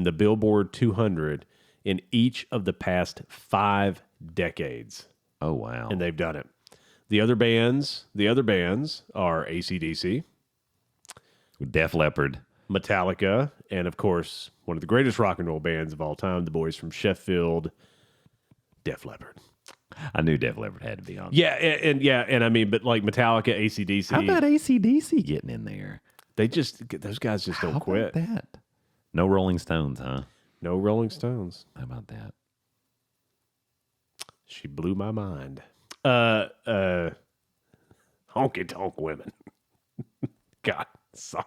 the Billboard 200 in each of the past 5 decades. Oh, wow. And they've done it. The other bands are AC/DC, Def Leppard. Metallica, and of course, one of the greatest rock and roll bands of all time, the boys from Sheffield, Def Leppard. I knew Def Leppard had to be on. Yeah, and I mean, but like Metallica, AC/DC, How about AC/DC getting in there? those guys just don't quit. How about that? No Rolling Stones, huh? No Rolling Stones. How about that? She blew my mind. Honky tonk women. God, sorry.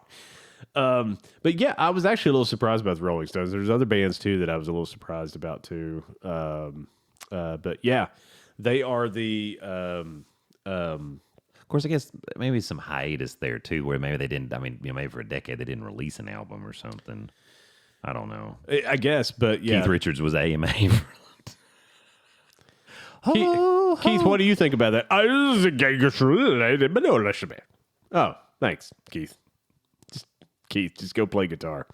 But yeah, I was actually a little surprised about the Rolling Stones. There's other bands too that I was a little surprised about too. But yeah, they are the. Of course, I guess maybe some hiatus there too, where maybe they didn't. I mean, maybe for a decade they didn't release an album or something. I don't know. I guess, but yeah. Keith Richards was AMA. Keith, what do you think about that? Oh, thanks, Keith. Just go play guitar.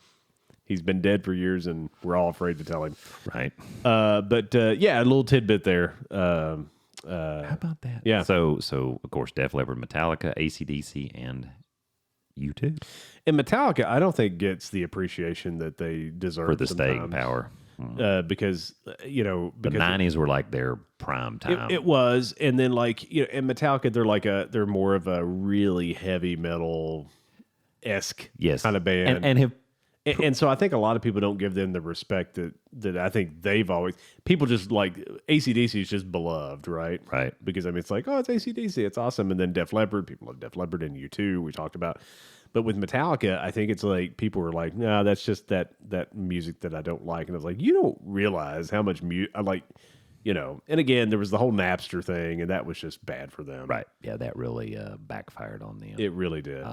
He's been dead for years, and we're all afraid to tell him. Right. But yeah, a little tidbit there. How about that? Yeah. So of course, Def Leppard, Metallica, AC/DC, and U2 And Metallica, I don't think gets the appreciation that they deserve for the staying sometimes. power. Because The 90s were like their prime time. it was, and then like and Metallica, they're more of a really heavy metal esque yes. kind of band, and have and so I think a lot of people don't give them the respect that I think they've always. People just like AC/DC is just beloved, right? Right. Because I mean, it's like, oh, it's AC/DC, it's awesome, and then Def Leppard, people love Def Leppard and U2. We talked about. But with Metallica, I think it's like people were like, no, that's just that music that I don't like. And I was like, you don't realize how much I like, and again, there was the whole Napster thing, and that was just bad for them. right. Yeah, that really backfired on them. It really did.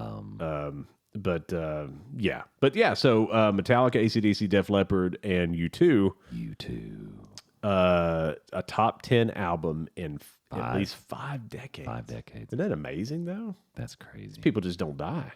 But yeah, so Metallica, AC/DC, Def Leppard, and U2. U2. A top 10 album in at least 5 decades. 5 decades. Isn't that amazing, though? That's crazy. People just don't die.